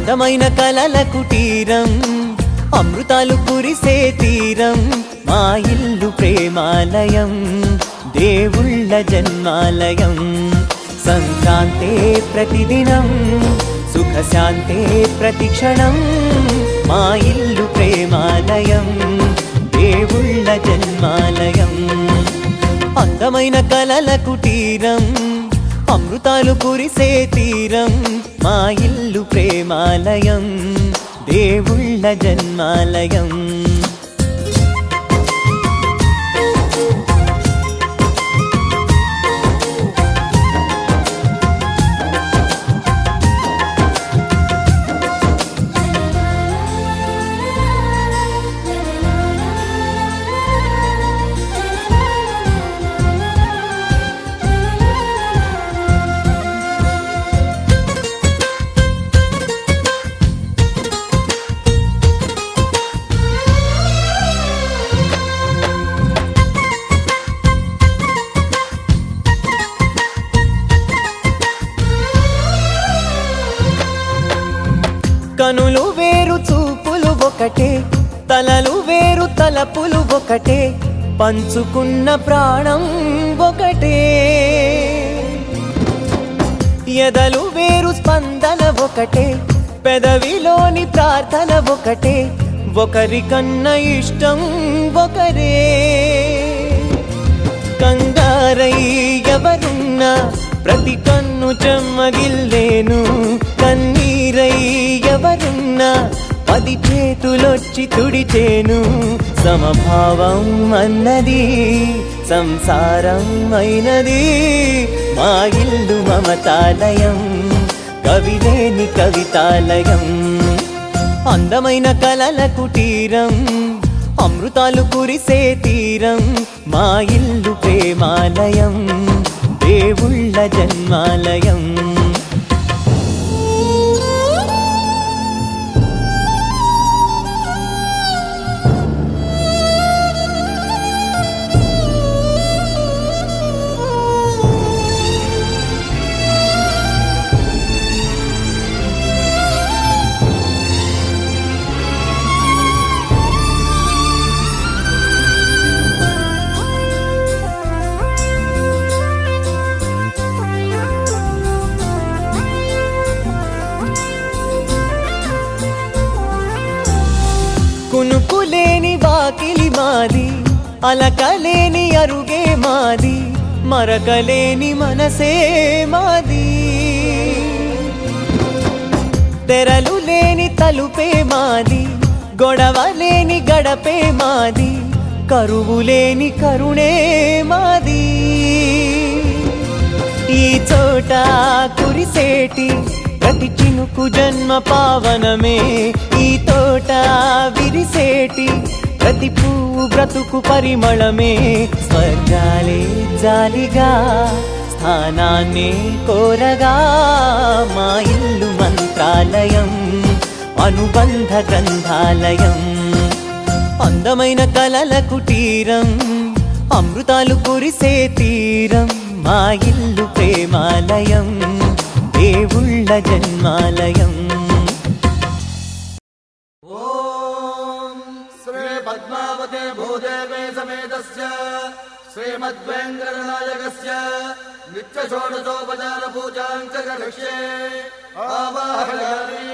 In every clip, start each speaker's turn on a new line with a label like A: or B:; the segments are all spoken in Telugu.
A: అందమైన కలల కుటీరం, అమృతాలు కురిసే తీరం, మా ఇల్లు ప్రేమాలయం, దేవుళ్ళ జన్మాలయం. సంక్రాంతే ప్రతిదినం, సుఖశాంతే ప్రతిక్షణం, మా ఇల్లు ప్రేమాలయం, దేవుళ్ళ జన్మాలయం. అందమైన కలల కుటీరం, అమృతాలు కురిసే తీరం, మా ఇల్లు ప్రేమాలయం, దేవుళ్ళ జన్మాలయం. కనులు వేరు చూపులు ఒకటే, తలలు వేరు తలపులు ఒకటే, పంచుకున్న ప్రాణం ఒకటే. ఎదలు వేరు స్పందన ఒకటే, పెదవిలోని ప్రార్థన ఒకటే, ఒకరికన్నా ఇష్టం ఒకరే. కంగారై ఎవరున్నా ప్రతి కన్ను చెమ్మగిల్లేను, కన్నీరై ఎవరున్నా 10 చేతులొచ్చి తుడిచేను. సమభావం అన్నది సంసారం అయినది, మా ఇల్లు మమతాలయం, కవిలేని కవితాలయం. అందమైన కలల కుటీరం, అమృతాలు కురిసే తీరం, మా ఇల్లు ప్రేమాలయం, దేవుళ్ళ జన్మాలయం. కునుకులేని వాకిలి మాది, అలకలేని అరుగే మాది, మరకలేని మనసే మాది. తెరలు లేని తలుపే మాది, గొడవ లేని గడపే మాది, కరువు లేని కరుణే మాది. ఈ చోట కురిసేటి ప్రతి చినుకు జన్మ పావనమే, ఈ తోట విరిసేటి ప్రతి పువ్వు బ్రతుకు పరిమళమే. స్వర్గాలే జాలిగా స్థానాన్ని కోరగా, మా ఇల్లు మంత్రాలయం, అనుబంధ గ్రంథాలయం. అందమైన కలల కుటీరం, అమృతాలు కురిసే తీరం, మా ఇల్లు ప్రేమాలయం, దేవుళ్ళ జన్మాలయం.
B: ఓం శ్రీ పద్మావతే భూదేవే సమేతస్య శ్రీమద్వేంకటనాయకస్య నిత్య షోడశోపచార పూజాం చ కరిష్యే. ఆవాహయామి.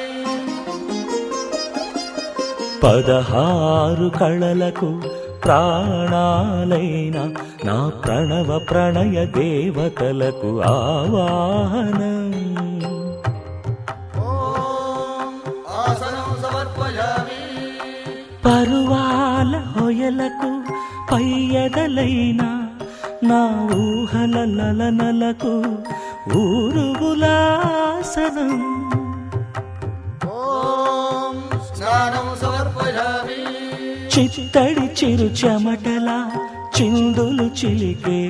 C: 16 కళలకు ప్రాణాలైన నా ప్రణవ ప్రణయ దేవతలకు ఆవాహనం.
B: ఆసనం సమర్పయామి.
C: పరువాల హొయలకు పయ్యదలైన నా ఊహల లలనలకు ఊరుగులాసనం.
B: ఓం స్నానం సమర్పయామి.
C: చిత్తడి చిరు చెమటల చిందులు చిలికే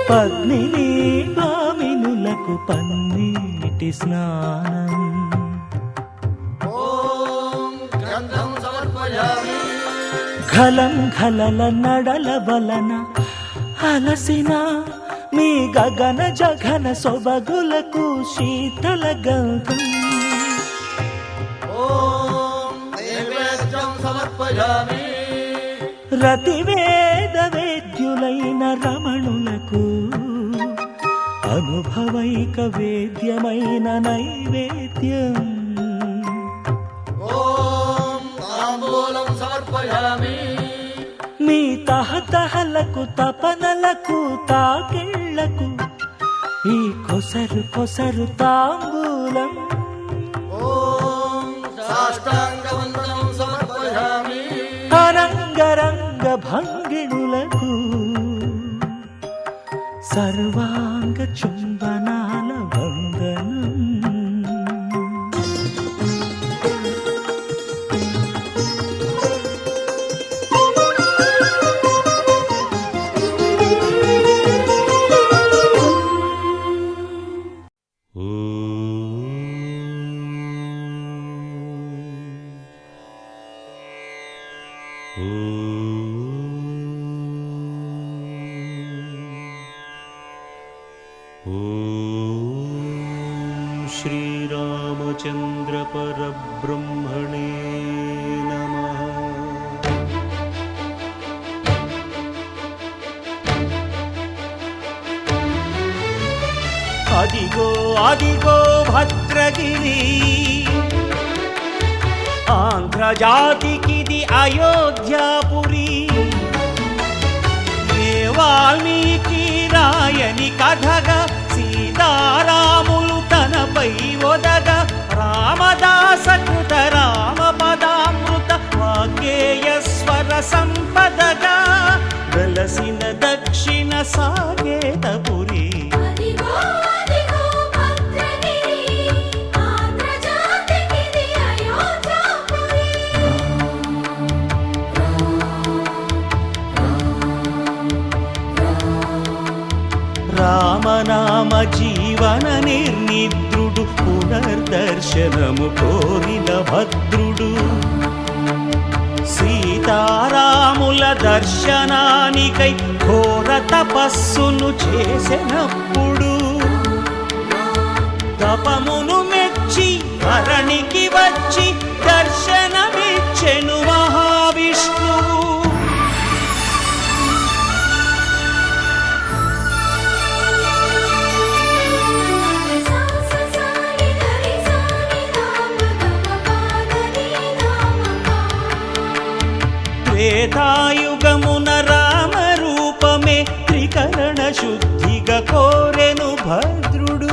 C: పద్మిని భామినులకు పన్నీటి స్నానం.
B: ఓం గంధం సమర్పయామి.
C: ఘలం ఘలల నడల వలన అలసిన మీ గగన జగన సొబగులకు శీతల గంధం.
B: సమర్పయామి
C: రతివేద వేద్యులైన రమణులకు అనుభవైక వేద్యమైన నైవేద్యం
B: ఓం తాంబూలం సమర్పయామి
C: మీ తహతహలకు తపనలకు తాకిళ్లకు ఈ కొసరు కొసరు తాంబూలం
B: ఓం సాష్టాంగవందనం సమర్పయామి
C: అరంగరంగ భంగిణులకు సర్వాంగ చుంబనాల వందనం శ్రీరామచంద్ర పరబ్రహ్మణే నమః. అదిగో అదిగో భద్రగిరి ఆంధ్రజాతికిది అయోధ్యాపురి ఏ వాల్మీకి రాయని కథగా సీతారాములు తనపై ఒదగ రామదాస కృత రామ పదామృత వాగ్గేయ స్వర సంపదగా వెలసిన దక్షిణ సాగేతపురి
D: అదిగో అదిగో భద్రగిరి ఆంధ్రజాతికిది అయోధ్యాపురి
C: రామనామ జీవన నిర్నిద్రుడు పునర్దర్శనము కోరిన భద్రుడు సీతారాముల దర్శనానికై ఘోర తపస్సును చేసినప్పుడు తపమును మెచ్చి ధరణికి వచ్చి దర్శనమిచ్చెను మహావిష్ణువు
D: సాససాని గరి సాని నామ గమ పాదని నామ
C: త్రేతాయుగమున రామ రూపమే త్రికరణ శుద్ధిగా కోరెను భద్రుడు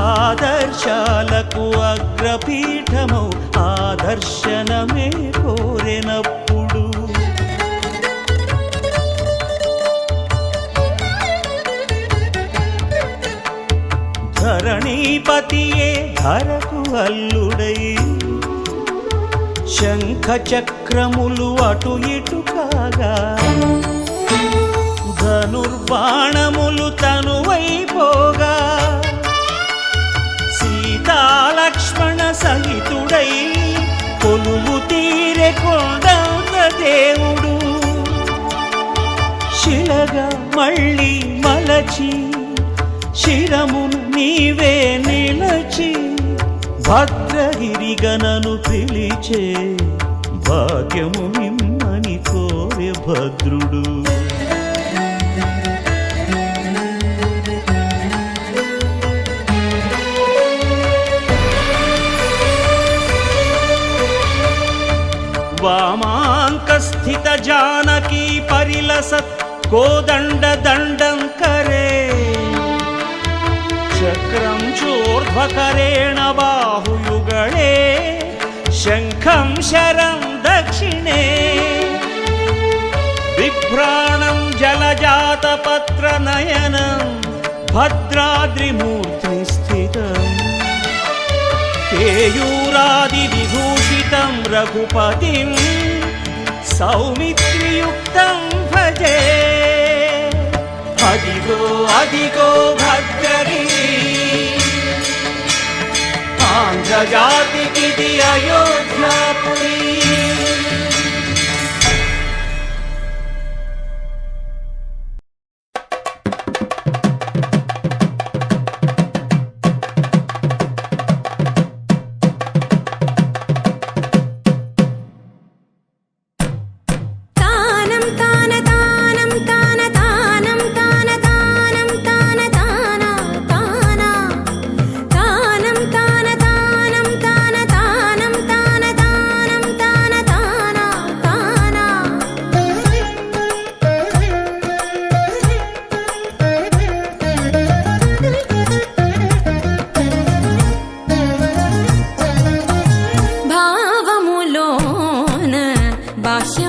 C: ఆదర్శాలకు అగ్రపీఠమౌ ఆదర్శనమే కోరెనప్పుడు ధరణీపతియే ధరకు అల్లుడై శంఖ చక్రములు అటు ఇటు కాగా ధనుర్బాణములు తనువైపోగా సీతాలక్ష్మణ సహితుడై కొలువు తీరె కొండంత దేవుడు శిలగా మళ్ళీ మలచి శిరమును నీవే నిలచి భద్రగిరి గణను పిలిచే భాగ్యము నిమ్మని కోరె భద్రుడు వామాంక స్థిత జానకీ పరిలసత్ కోదండ దండం కరే చక్రం చోర్ధ్వకరేణ బాహుయుగళే శంఖం శరం దక్షిణే బిభ్రాణం జలజాతపత్ర నయనం భద్రాద్రిమూర్తి స్థితం కేయూరాది విభూషితం రఘుపతిం సౌమిత్రియుక్తం భజే అదిగో అదిగో భద్రగిరి ఆంధ్రజాతికిది అయోధ్యాపురి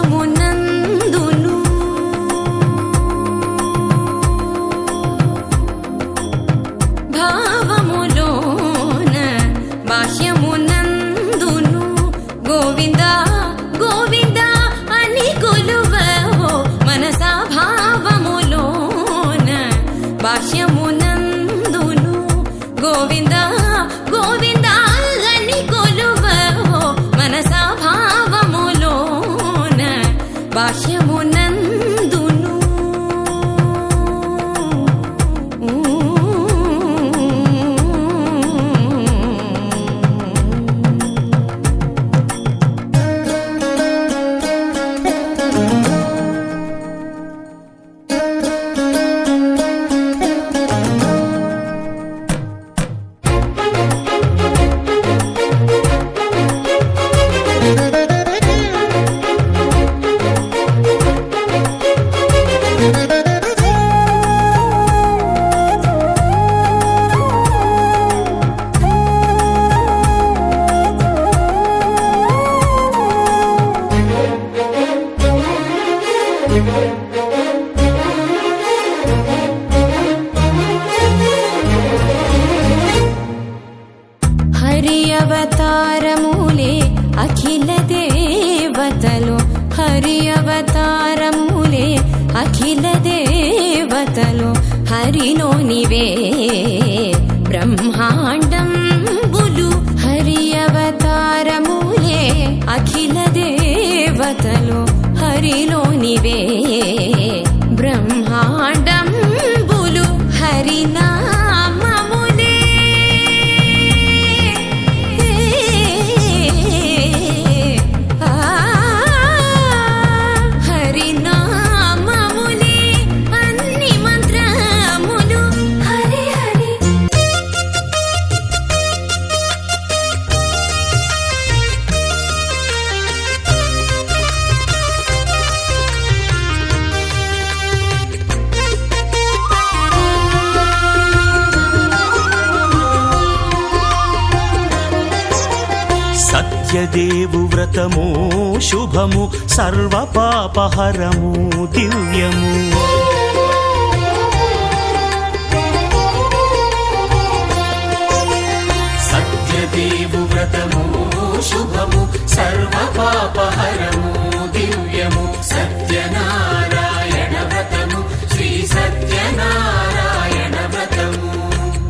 D: బాహ్యమునందును భావములోన బాహ్యమునందును గోవింద గోవింద అని కొలువవో మనసా భావములోన బాహ్యమునందును గోవింద గోవింద అని కొలువవో మనసా భావములోన బాహ్యమునందును హరి అవతారములే అఖిల దేవతలు హరి అవతారములే అఖిల దేవతలు హరిలోనివే బ్రహ్మాండంబులు హరి అవతారములే అఖిల దేవతలు హరిలోనివే బ్రహ్మాండంబులు హరినామములే హరినామములే అన్ని మంత్రములు హరి హరి
C: సత్యదేవు వ్రతము శుభము సర్వ పాపహరము దివ్యము సత్యదేవు వ్రతము శుభము సర్వ పాపహరము దివ్యము సత్యనారాయణ వ్రతము శ్రీ సత్యనారాయణ వ్రతము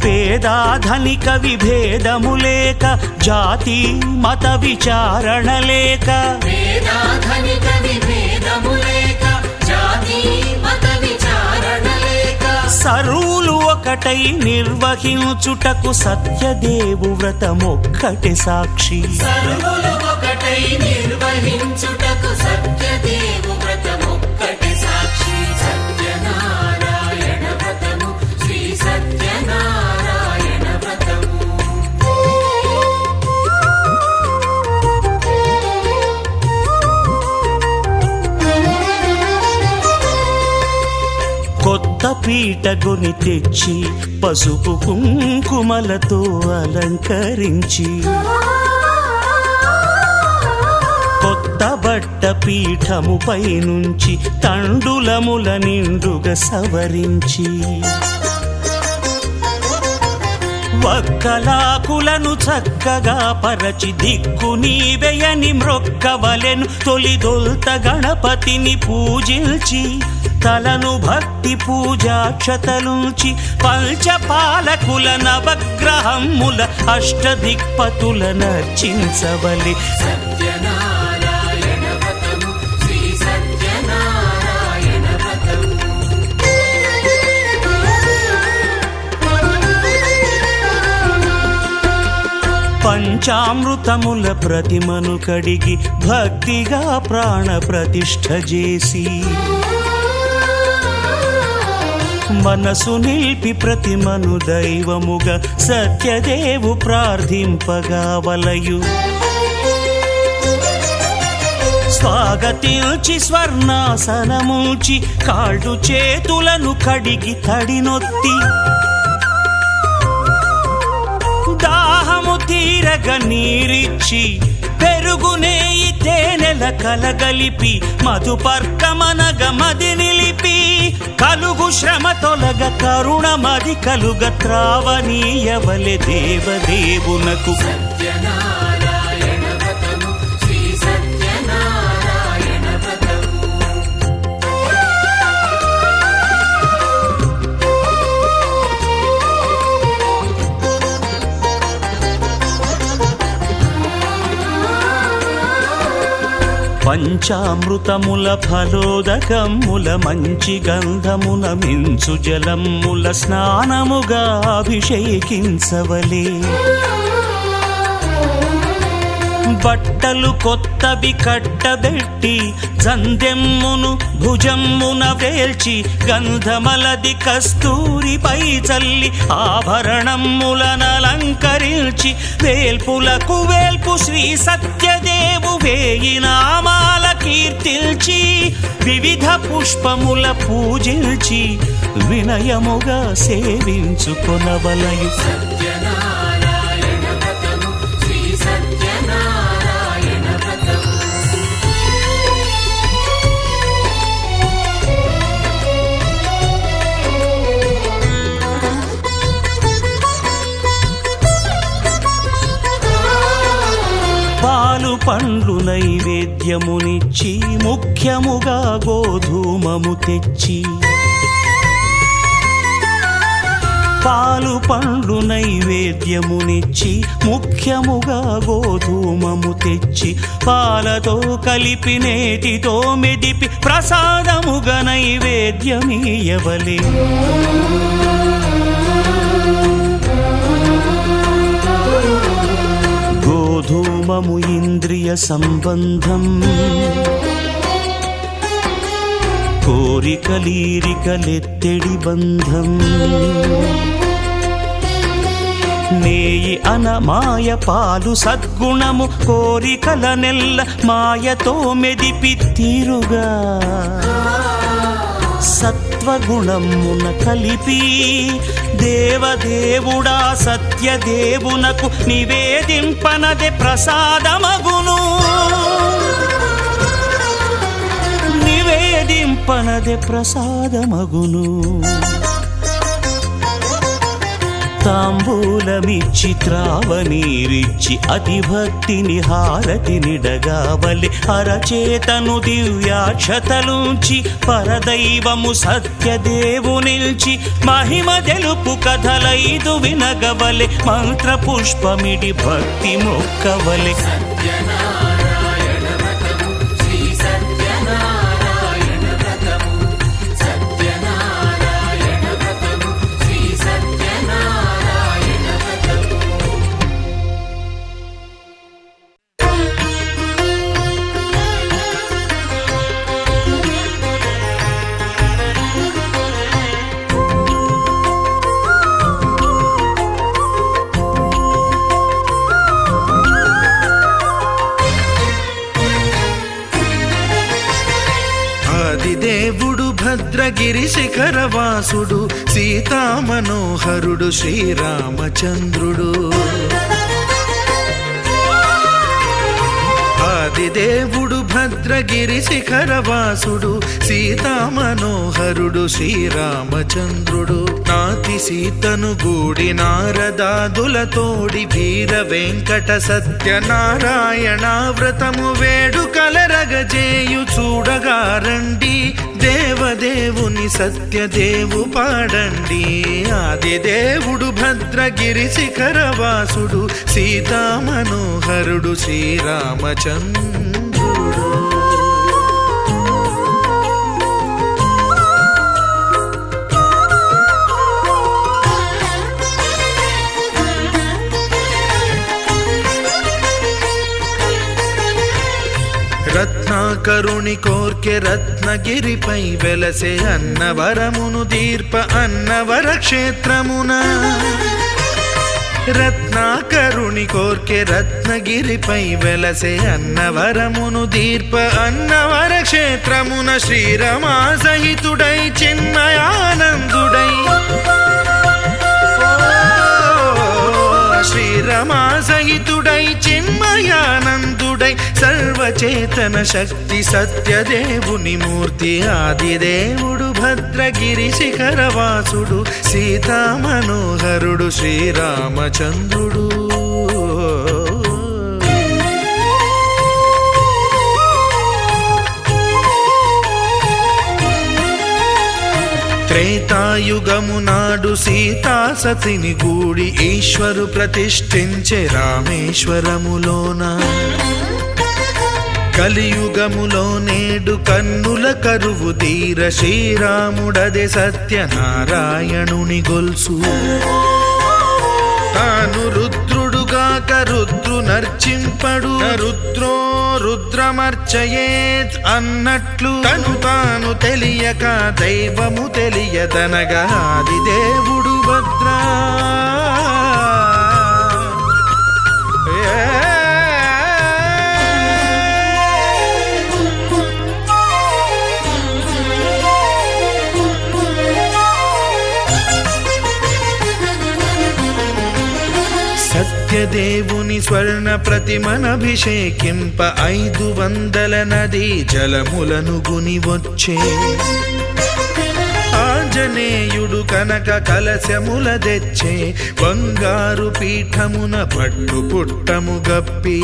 C: పేదాధనిక విభేదము లేక జాతి మత విచారణ లేక
E: వేదాధనిక విభేదము లేక జాతి మత విచారణ లేక
C: సర్వులు ఒకటై నిర్వహించుటకు సత్యదేవు వ్రతమొక్కటి సాక్షి
E: సర్వులు ఒకటై నిర్వహించుటకు సత్యదేవు వ్రతమొక్కటి సాక్షి సత్యనారాయణ వ్రతము శ్రీ సత్యనారాయణ వ్రతము
C: కొత్త పీటగుని తెచ్చి పసుపు కుంకుమలతో అలంకరించి కొత్త బట్ట పీఠముపై నుంచి తండులముల నిండుగా సవరించి వక్కలాకులను చక్కగా పరచి దిక్కు నీవెయని మ్రొక్కవలెను తొలిదొల్త గణపతిని పూజించి తలను భక్తి పూజాక్షతలుంచి పంచపాలకుల నవగ్రహముల అష్టదిక్పతుల నర్చించవలి
E: సత్యనారాయణ వ్రతము శ్రీ సత్యనారాయణ వ్రతము
C: పంచామృతముల ప్రతిమను కడిగి భక్తిగా ప్రాణ ప్రతిష్ఠ చేసి మనసు నిలిపి ప్రతిమను దైవముగా సత్యదేవు ప్రార్థింపగా వలయు స్వాగతించి స్వర్ణాసనముంచి కాళ్ళు చేతులను కడిగి తడినొత్తి దాహము తీరగ నీరిచ్చి పెరుగు నెయ్యి తేనెల కలగలిపి మధుపర్కమనగ మది నిలిపి కలుగు శ్రమ తొలగ కరుణ మది కలుగ త్రావనీయవలె దేవదేవునకు
E: సత్యనారాయణ వ్రతము శ్రీ సత్యనారాయణ వ్రతము
C: పంచామృతముల ఫలోదకముల మంచి గంధమున మించు జలముల స్నానముగా అభిషేకించవలే బట్టలు కొత్తవి కట్టబెట్టి జందెమ్మును భుజమ్మున వేల్చి గంధమలది కస్తూరిపై చల్లి ఆభరణములనలంకరించి వేల్పులకు వేల్పు శ్రీ సత్యదేవు వేయి నామాల కీర్తిల్చి వివిధ పుష్పముల పూజించి వినయముగా సేవించుకొనవలయు
E: సత్యనారాయణ వ్రతము శ్రీ సత్యనారాయణ వ్రతము
C: పాలు పండ్లు నైవేద్యమునిచ్చి ముఖ్యముగా గోధూమము తెచ్చి పాలు పండ్లు నైవేద్యమునిచ్చి ముఖ్యముగా గోధూమము తెచ్చి పాలతో కలిపి నేతితో మెదిపి ప్రసాదముగా నైవేద్యమీయవలే గోధూమము ఇంద్రియ సంబంధం కోరికలీరికలెత్తెడి బంధం నేయి అనమాయ పాలు సద్గుణము కోరికల నెల్ల మాయతో మెదిపి తీరుగా సత్వగుణమున కలిపి దేవదేవుడా సత్యదేవునకు నివేదింపనదే ప్రసాదమగును నివేదింపనదే ప్రసాదమగును తాంబూలమిచ్చి త్రావనీరిచ్చి అతిభక్తిని హారతినిడగావలె అరచేతను దివ్యాక్షతలుంచి పరదైవము సత్యదేవునిల్చి మహిమ తెలుపు కథలైదు వినగవలె మంత్ర పుష్పమిడి భక్తి మొక్కవలె
E: సత్యనారాయణ వ్రతము శ్రీ సత్యనారాయణ వ్రతము సత్యనారాయణ వ్రతము శ్రీ సత్యనారాయణ వ్రతము
F: ఆదిదేవుడు భద్రగిరి శిఖరవాసుడు సీతామనోహరుడు శ్రీరామచంద్రుడు ఆదిదేవుడు భద్రగిరి శిఖరవాసుడు సీతామనోహరుడు శ్రీరామచంద్రుడు నాతి సీతను గూడి నారదాదులతోడి వీర వెంకట సత్యనారాయణ వ్రతము వేడుకలరగజేయు చూడగారండి దేవదేవుని సత్యదేవు పాడండి ఆదిదేవుడు భద్రగిరి శిఖరవాసుడు సీతామనోహరుడు శ్రీరామచంద్రుడు రత్నాకరుని కోర్కె రత్నగిరిపై వెలసే అన్నవరమును దీర్ప అన్నవర క్షేత్రమున రత్నాకరుని కోర్కె రత్నగిరిపై వెలసే అన్నవరమును దీర్ప అన్నవర క్షేత్రమున శ్రీరమా సహితుడై చిన్మయానందుడై శ్రీరమా సహితుడై చిన్మయానందుడై సర్వచేతన శక్తి సత్యదేవుని మూర్తి ఆదిదేవుడు భద్రగిరి శిఖరవాసుడు సీతామనోహరుడు శ్రీరామచంద్రుడు త్రేతాయుగము నాడు సీతా సతిని గూడి ఈశ్వరు ప్రతిష్ఠించే రామేశ్వరములోన కలియుగములో నేడు కన్నుల కరువు తీర శ్రీరాముడదే సత్యనారాయణుని గొల్సు తాను రుద్రుడుగాక రుద్రు నర్చింపడు రుద్రో రుద్రమర్చయేత్ అన్నట్లు తను తాను తెలియక దైవము తెలియదనగా ఆదిదేవుడు భద్రా సత్యదేవుని స్వర్ణ ప్రతిమనభిషేకింప 500 నదీ జలములను గుని వచ్చే ఆంజనేయుడు కనక కలశముల తెచ్చే బంగారు పీఠమున పట్టు పుట్టము గప్పి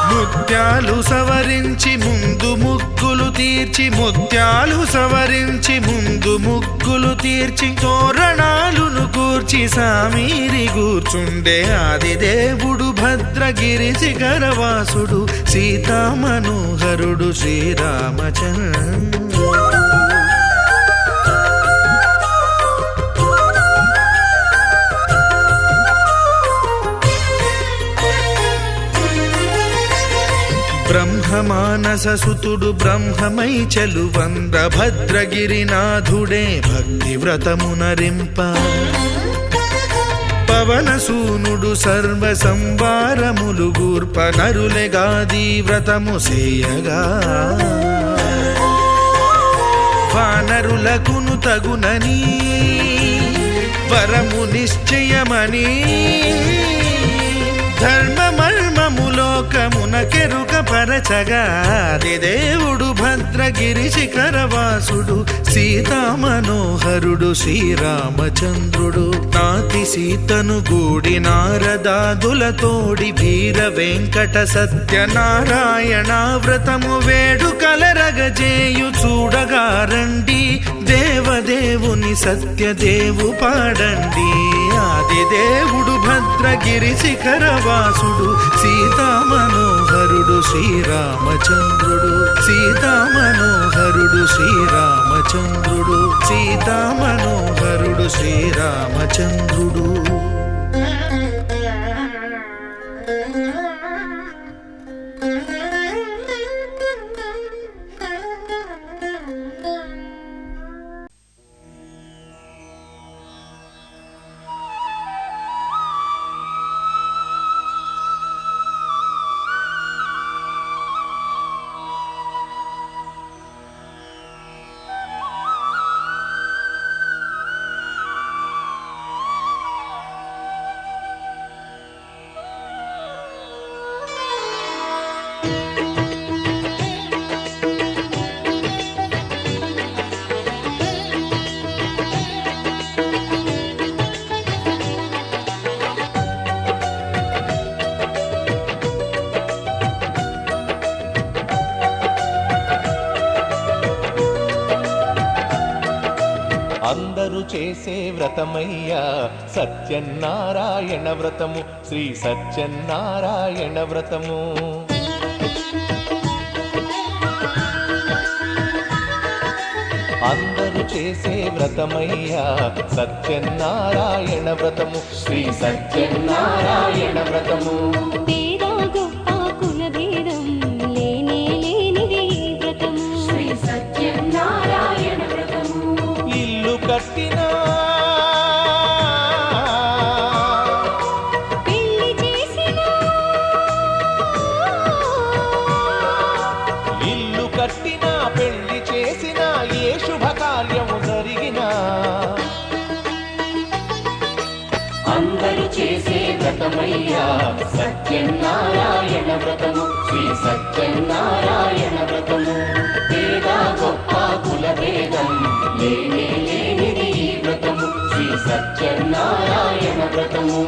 F: ముత్యాలు సవరించి ముందు ముగ్గులు తీర్చి ముత్యాలు సవరించి ముందు ముగ్గులు తీర్చి తోరణాలును కూర్చి సామీరి కూర్చుండే ఆదిదేవుడు భద్రగిరి శిఖరవాసుడు సీతామనోహరుడు శ్రీరామచంద్రుడు బ్రహ్మమానససుతుడు బ్రహ్మమై చెలువంద భద్రగిరినాథుడే భక్తి వ్రతమునరింప పవనసూనుడు సర్వ సంవారములు గూర్ప నరులెగాది వ్రతము సేయగా వానరులకును తగునని వరము నిశ్చయమని ధర్మమర్మములోకమున కెరుక పరచగా దేవుడు భద్రగిరి శిఖరవాసుడు సీతామనోహరుడు శ్రీరామచంద్రుడు నాతి సీతను గూడి నారదాదులతోడి వీర వెంకట సత్యనారాయణ వ్రతము వేడుకలరగజేయు చూడగా రండి దేవదేవుని సత్యదేవు పాడండి ఆదిదేవుడు భద్రగిరి శిఖరవాసుడు సీతామనోహరుడు శ్రీరామచంద్రుడు సీతామనోహరుడు శ్రీరామచంద్రుడు సీతామనోహరుడు శ్రీరామచంద్రుడు
G: అందరూ చేసే వ్రతమయ్యా సత్యనారాయణ వ్రతము శ్రీ సత్యనారాయణ వ్రతము అందరూ చేసే వ్రతమయ్యా సత్యనారాయణ వ్రతము శ్రీ సత్యనారాయణ వ్రతము కట్టినా
D: పెళ్లి చేసినా
G: ఇల్లు కట్టినా పెళ్లి చేసినా ఏ శుభకార్యము జరిగినా
E: అందరూ సత్యనారాయణ వ్రతము శ్రీ సత్యనారాయణ వ్రతము వేద గొప్ప కుల భేదం లేనే లేనిది ఈ వ్రతము శ్రీ సత్యనారాయణ వ్రతము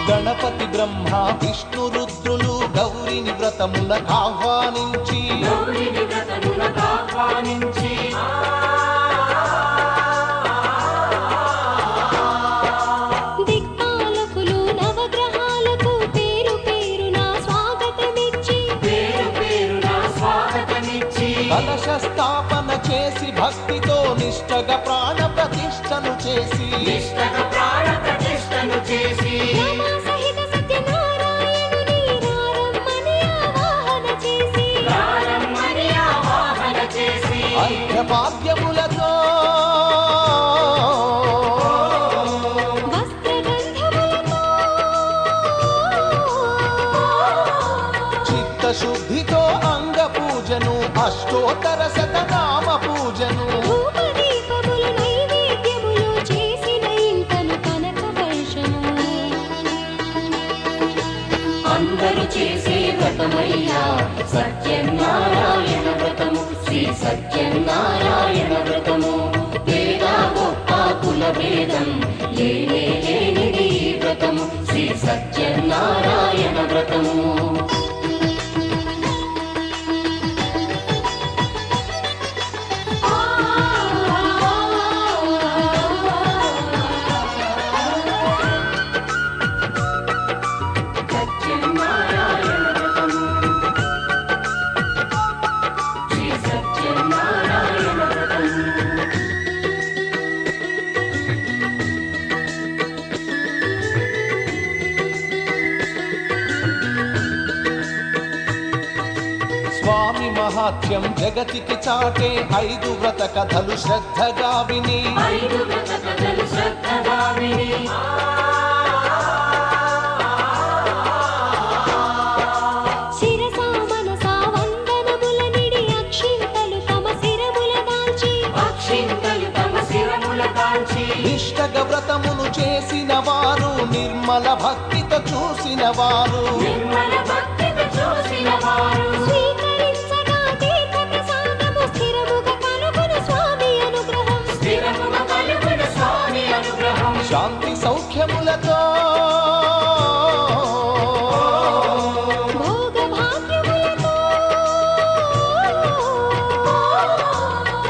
G: గణపతి బ్రహ్మ విష్ణు రుద్రులు గౌరిని వ్రతమునకు ఆహ్వానించి
D: దిక్పాలకులు నవగ్రహాలకు పేరు పేరున స్వాగతమిచ్చి
G: కలశ స్థాపన చేసి భక్తితో నిష్టగా ప్రాణ ప్రతిష్టను చేసి
D: రమా సహిత సత్యనారాయణుని రారమ్మని ఆవాహన చేసి
G: అర్ఘ్యపాద్యములతో
D: వస్త్రగంధములతో
G: చిత్తశుద్ధితో అంగ పూజను అష్టోత్తర శతనామ పూజను
D: ధూపదీపములు నైవేద్యములు చేసిన ఇంతను కనక వర్షము
E: అందరూ చేసే వ్రతమయ్యా సత్యనారాయణ వ్రతము శ్రీ సత్యనారాయణ వ్రతము వేద గొప్ప కుల భేదం లేనే లేనిది ఈ వ్రతము శ్రీ సత్యనారాయణ వ్రతము సత్యనారాయణ వ్రతము శ్రీ సత్యనారాయణ వ్రతము
G: స్వామి మహాత్మ్యం జగతికి చాటే 5 వ్రత కథలు శ్రద్ధగా విని
E: 5 వ్రత కథలు శ్రద్ధగా విని
D: శిరసా మనసా వందనముల నిడి అక్షింతలు తమ శిరముల దాల్చి
G: నిష్టగా వ్రతమును చేసిన వారు నిర్మల భక్తితో చూసిన వారు
D: స్వీకరించగా తీర్థ ప్రసాదము స్థిరముగా కలుగును స్వామి అనుగ్రహం
G: శాంతి సౌఖ్యములతో
D: భోగ భాగ్యములతో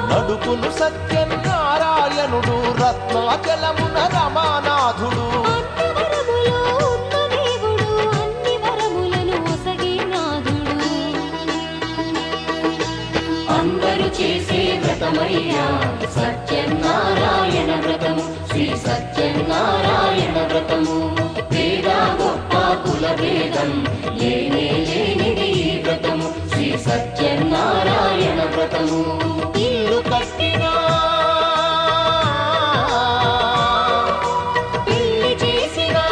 G: నడుపును సత్యనారాయణుడు రత్నాచలమున రమానాథుడు
D: అన్నవరములో ఉన్న దేవుడు అన్ని వరములను ఒసగే నాథుడు
E: అందరూ చేసే వ్రతమయ్యా సత్యనారాయణ వ్రతము శ్రీ సత్యనారాయణ వ్రతము వేద గొప్ప కుల భేదం లేనే లేనిది ఈ వ్రతము శ్రీ సత్యనారాయణ వ్రతము
G: ఇల్లు కట్టినా
D: పెళ్లి చేసినా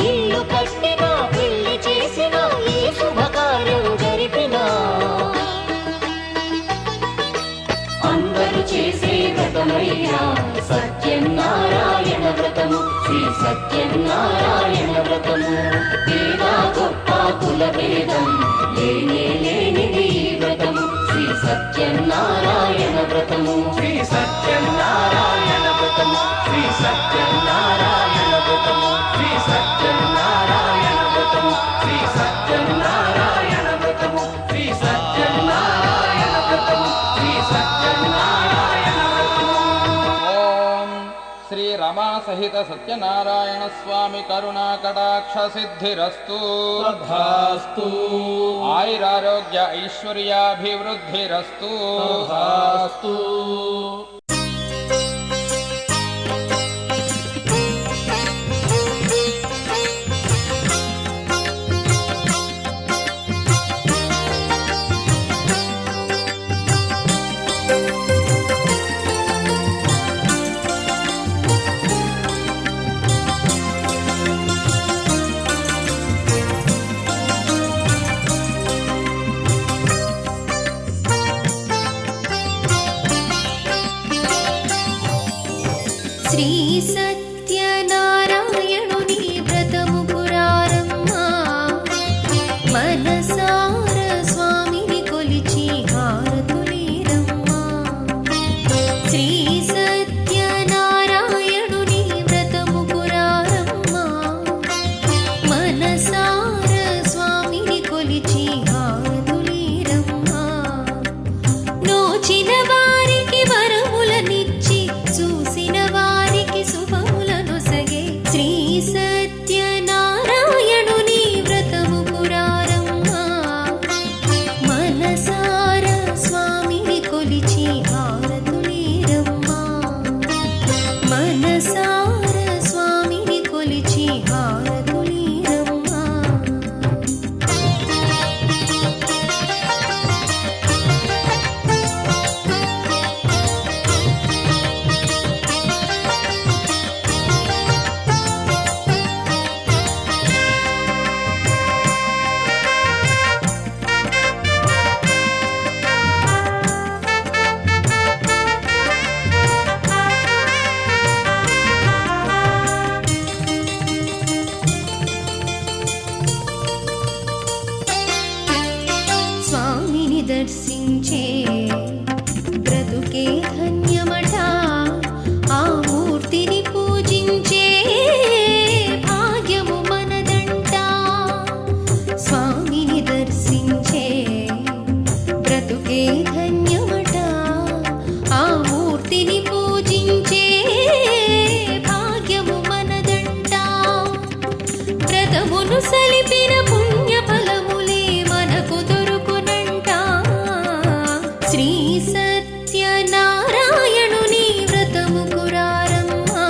G: ఇల్లు కట్టినా పెళ్లి చేసిన ఈ శుభకార్యం జరిపిన
E: అందరూ చేసే వ్రతమయ్యా సత్యనారాయణ వ్రతము శ్రీ సత్యనారాయణ వ్రతము వేద గొప్ప కుల భేదం లేనే లేనిది ఈ వ్రతము శ్రీ సత్యనారాయణ వ్రతము శ్రీ సత్యనారాయణ వ్రతము శ్రీ సత్యనారాయణ వ్రతము శ్రీ సత్యనారాయణ వ్రతము శ్రీ సత్యనారాయణ వ్రతము శ్రీ సత్యనారాయణ వ్రతము శ్రీ సత్యనారాయణ వ్రతము
H: ఓం శ్రీ రమా సహిత సత్యనారాయణ స్వామి కరుణా కటాక్ష సిద్ధిరస్తు
B: తథాస్తు
H: ఆయురారోగ్య ఐశ్వర్యాభివృద్ధిరస్తు
B: తథాస్తు
D: దర్శించే బ్రతుకే ధన్యమట ఆ మూర్తిని పూజించే భాగ్యము మనదంట స్వామిని దర్శించే బ్రతుకే ధన్యమట ఆ మూర్తిని పూజించే భాగ్యము మనదంట వ్రతమును సలిపిన పుణ్య ఫలములే మనకు దొరుకునంట శ్రీ సత్యనారాయణుని వ్రతము కురారమ్మా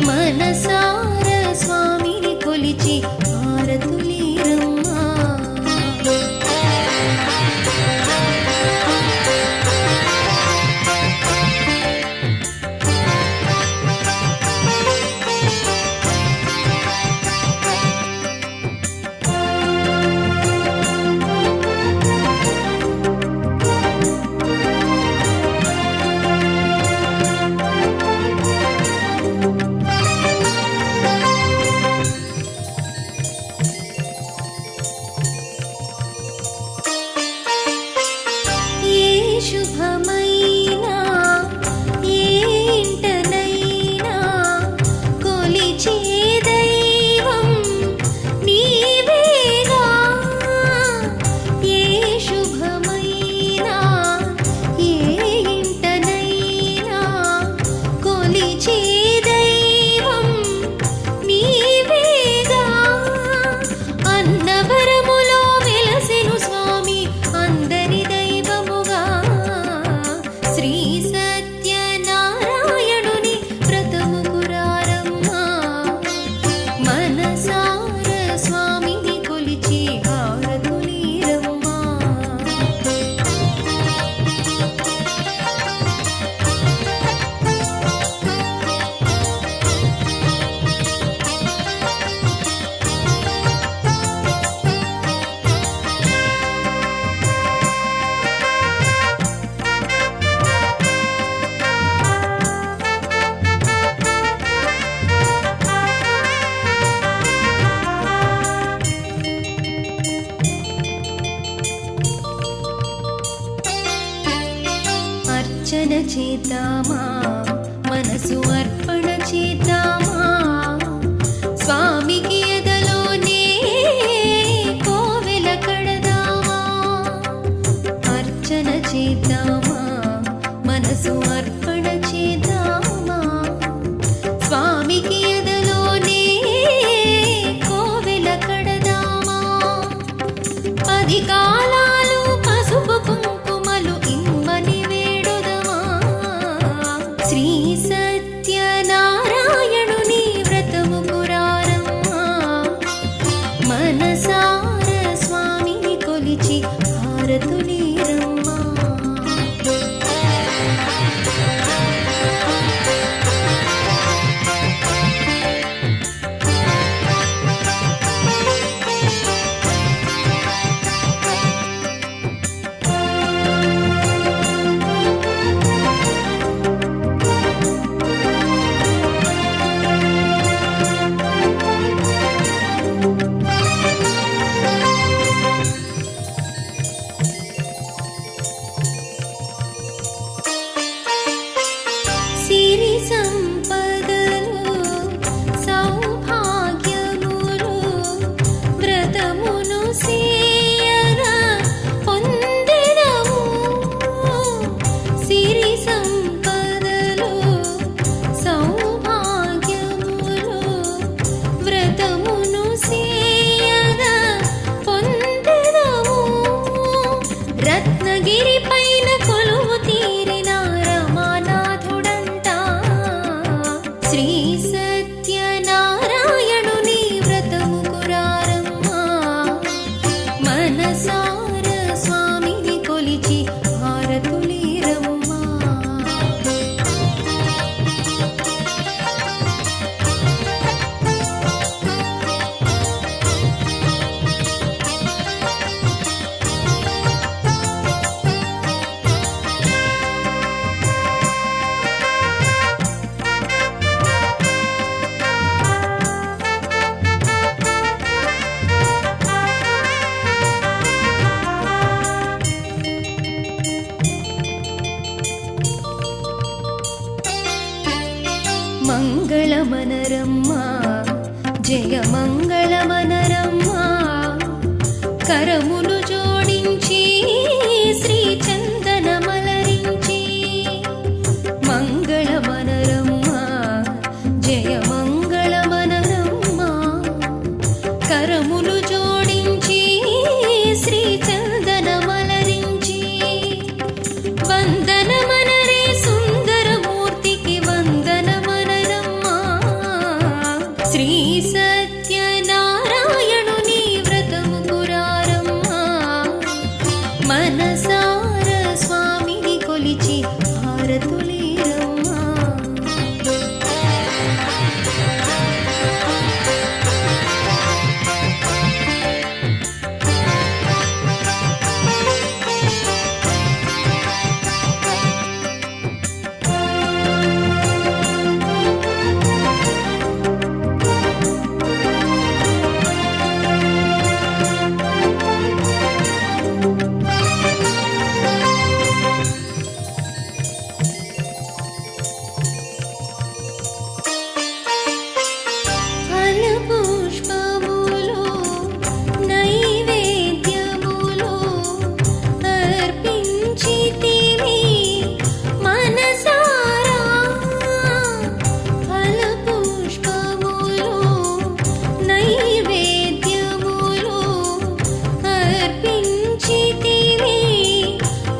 D: మనసార స్వామిని కొలిచి హారతులీరమ్మా ఏ శుభమైనా ఏ ఇంటనైనా కొలిచే దైవం నీవేగా ఏ శుభమైనా ఏ ఇంటనైనా కొలిచే దైవం నీవేగా అన్నవరములో వెలసెను స్వామి అందరి దైవముగా శ్రీ సత్యనారాయణుని వ్రతము కురారమ్మా మనసార స్వామిని కొలిచి హారతులీరమ్మా అర్చన చేద్దామా మనసు అర్పణ చేద్దామా స్వామికి ఎదలోనే కోవెల కడదామా అర్చన చేద్దామా మనసు అర్పణ చేద్దామా స్వామికి ఎదలోనే కోవెల కడదామా 10 కాలాలు పసుపు కుంకుమలు ఇమ్మని వేడుదమా మనరమ్మా కరములు జోడించి శ్రీ చందన మలరించి మంగళ మనరమ్మా జయ మంగళ మనరమ్మా కరములు జోడించి శ్రీ చందన మలరించి వందన మనరే సుందరమూర్తికి వందన మనరమ్మా శ్రీ సత్యనారాయణుని వ్రతము పురారమ్మా మనసార స్వామిని కొలిచి హారతులేరమ్మా ఫలపుష్పములు నైవేద్యములు అర్పించితిమి మనసారా ఫలపుష్పములు నైవేద్యములు అర్పించితిమి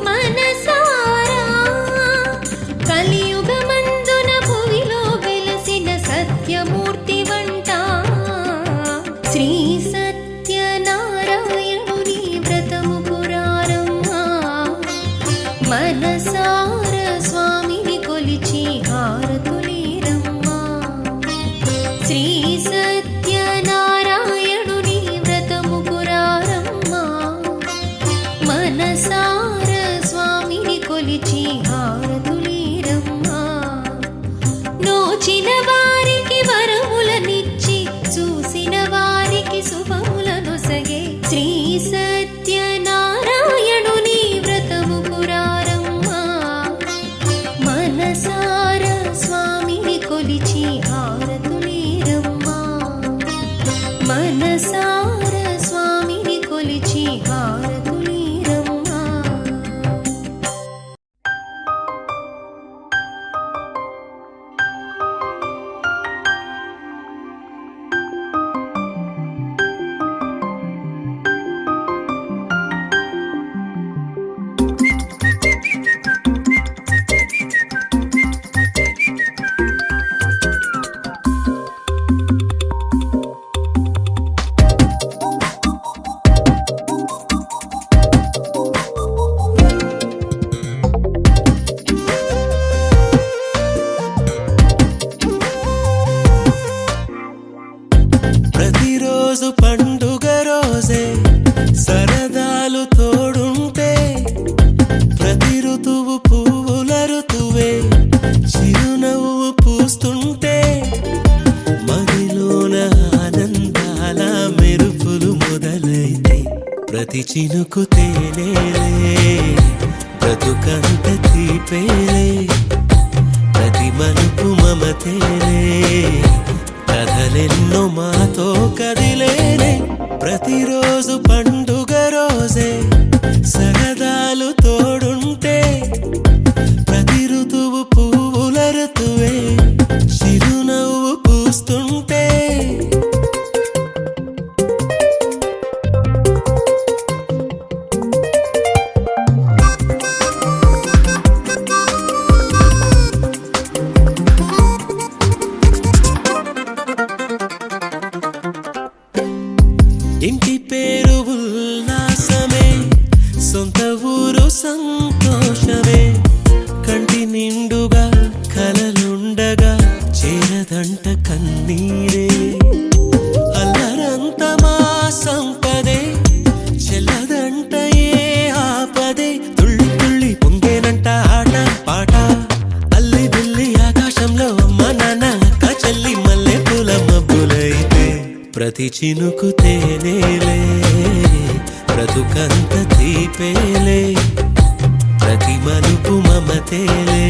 D: మనసారా కలియుగమందున భువిలో వెలసిన సత్యమూర్తి వంట శ్రీ సత్యనారాయణుని వ్రతము పురారమ్మా మనసార స్వామిని కొలిచి హారతులేరమ్మా శ్రీ సత్యనారాయణుని వ్రతము పురారమ్మా మనసార స్వామిని కొలిచి హారతులేరమ్మా నోచిన వారికి వరములనిచ్చి చూసిన వారికి శుభములను సగే శ్రీ సత్యనారాయణుని వ్రతము పురారమ్మా మనసార స్వామిని కొలిచి హారతులేరమ్మా మనసార స్వామిని కొలిచి హారతులేరమ్మా
C: ప్రతిరోజు పండుగ రోజే సరదాలు తోడుంటే ప్రతి ఋతువు పువ్వుల ఋతువే చిరునవ్వు పూస్తుంటే మదిలోన ఆనందాల మెరుపులు మొదలైతే ప్రతి చినుకు తేనేలే బ్రతుకంత తీపేలే ప్రతి మలుపు మమతేలే కథలెన్నో మాతో కదిలేనే ప్రతిరోజు పండుగ రోజే సరదాలు తోడుంటే ప్రతి ఋతువు పువ్వుల ఋతువే చిరునవ్వు పూస్తుంటే ఇంటి పేరు ఉల్లాసమే సొంత ఊరు సంతోషమే కంటి నిండుగా కలలుండగా చేరదంట కన్నీరే అల్లరంత మా సంపదే చెల్లదంట ఏ ఆపదే తుళ్ళి తుళ్ళి పొంగేనంట ఆట పాట అల్లి బిల్లి ఆకాశంలో అమ్మ నాన్న అక్క చెల్లి మల్లె పూల మబ్బులైతే ప్రతి చినుకు తేనేలే బ్రతుకంత తీపేలే ప్రతి మలుపు మమతేలే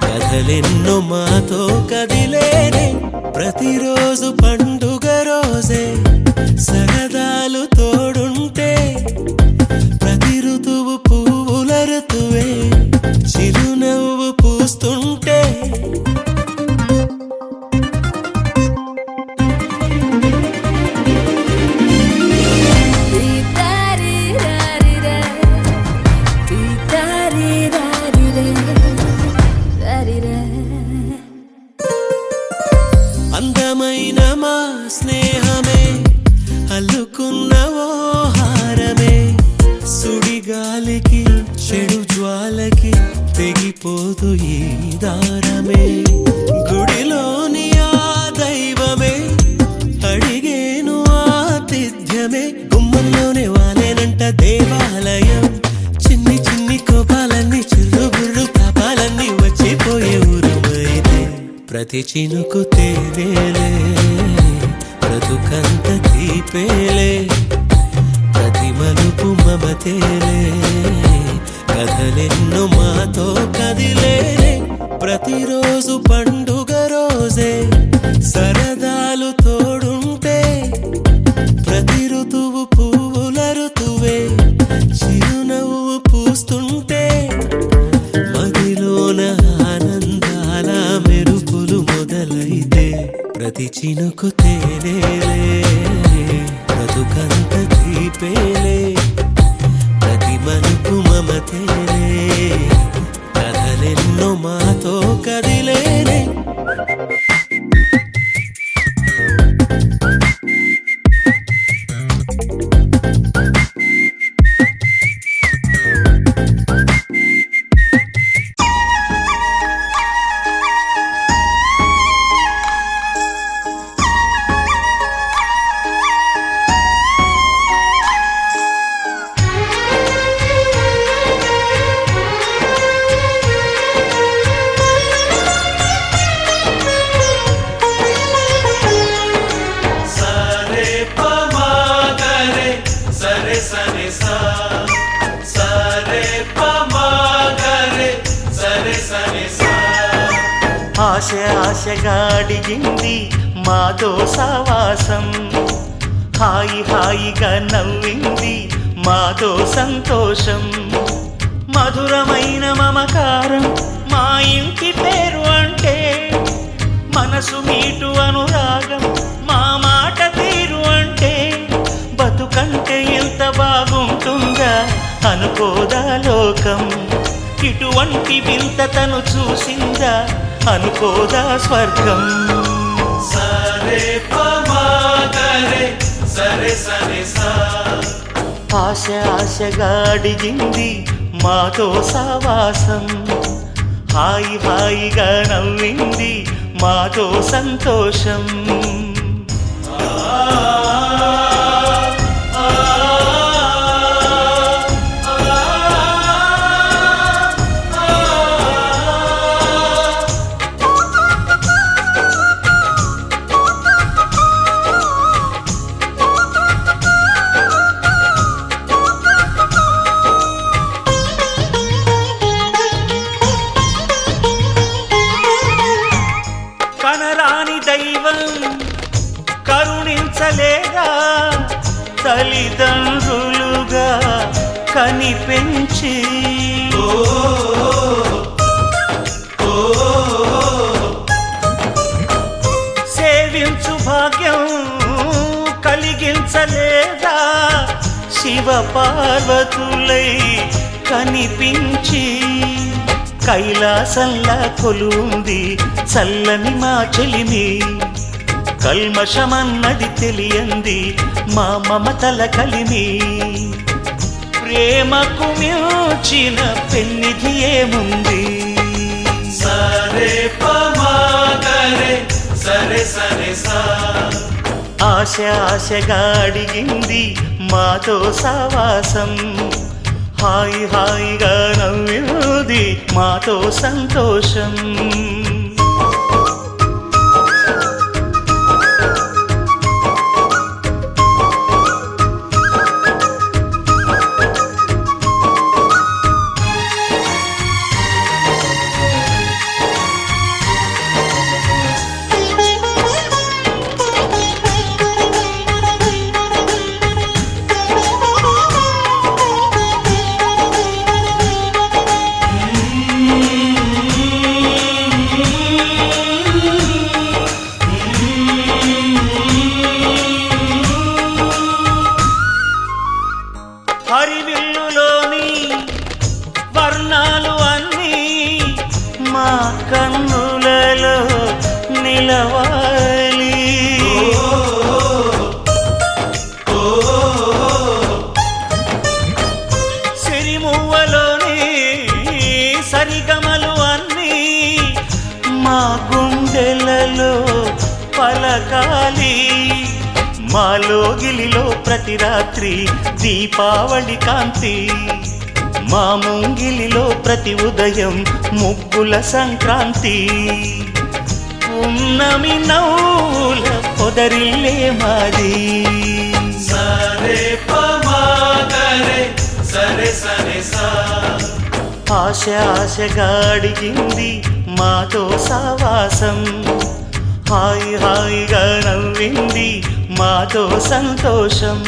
C: కథలెన్నో మాతో కదిలేనే ప్రతిరోజు పండుగ రోజే రోజే సరదాలు తోడుంటే ప్రతి ఋతువు పువ్వుల ఋతువే చిరునవ్వు పూస్తుంటే అందమైన మా స్నేహమే అల్లుకున్న ఓ హారమే సుడిగాలికి చెడు జ్వాలకి తెగిపోదు ఈ దారమే గుడిలోని ఆ దైవమే అడిగేను ఆతిథ్యమే గుమ్మంలోనే వాలేనంట దేవాలయం చిన్ని చిన్ని కోపాలన్నీ చిల్లుబుర్రు పాపాలన్నీ వచ్చిపోయే ఊరుమైతే ప్రతి చినుకు తేనేలే బ్రతుకంత తీపేలే ప్రతి మలుపు మమతేలే కథలెన్నో మాతో కదిలేలే ప్రతిరోజు పండుగ రోజే సరదాలు తోడుంటే ప్రతి ఋతువు పువ్వుల ఋతువే చిరునవ్వు పూస్తుంటే మదిలోన ఆనందాల మెరుపులు మొదలైతే ప్రతి చినుకు తేనేలే బ్రతుకంత తీపేలే ప్రతి మలుపు మమతేలే కథలెన్నో మాతో కదిలేనే
A: ఆశ ఆశగా అడిగింది మాతో సావాసం హాయి హాయిగా నవ్వింది మాతో సంతోషం మధురమైన మమకారం మా ఇంటి పేరు అంటే మనసు మీటు అనురాగం మా మాట తీరు అంటే బతుకంటే ఎంత బాగుంటుందా అనుకోదా లోకం ఇటువంటి వింత తను చూసిందా అనుకోదా స్వర్గం సరే పమాగరే సరే సరే సా ఆశ ఆశగా అడిగింది మాతో సావాసం హాయి హాయిగా నవ్వింది మాతో సంతోషం కనరాని దైవం కరుణించలేదా తల్లిదండ్రులుగా కనిపెంచి సేవించు భాగ్యం కలిగించలేదా శివ పార్వతులై కనిపించి కైలాసంలా కొలుంది చల్లని మా చెలిమి కల్మషమన్నది తెలియంది మా మమతల కలిమి ప్రేమకు మించిన పెన్నిధి ఏముంది సరే పమాగరే సరే సరే సా ఆశ ఆశగా అడిగింది మాతో సావాసం హాయి హాయిగా నవ్వింది మాతో సంతోషం లోగిలిలో ప్రతి రాత్రి దీపావళి కాంతి మా ముంగిలిలో ప్రతి ఉదయం ముగ్గుల సంక్రాంతి ఉన్నమి నవ్వుల పొదరిల్లే మాది సరే పమాగరే సరే సరే సా ఆశ ఆశగా అడిగింది మాతో సావాసం హాయి హాయిగా నవ్వింది మాతో సంతోషం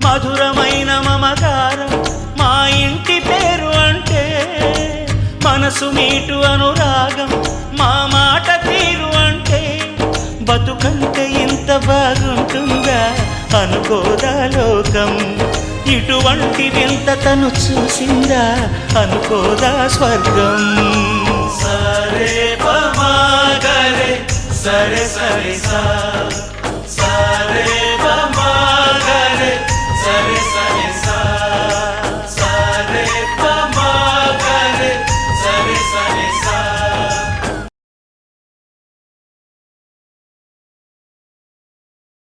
A: మధురమైన మమకారం మా ఇంటి పేరు అంటే మనసు మీటు అనురాగం మా మాట తీరు అంటే బతుకంటే ఇంత బాగుంటుందా అనుకోదా లోకం ఇటువంటి వింత తను చూసిందా అనుకోదా స్వర్గం సరే పమాగరే సరే సరే సా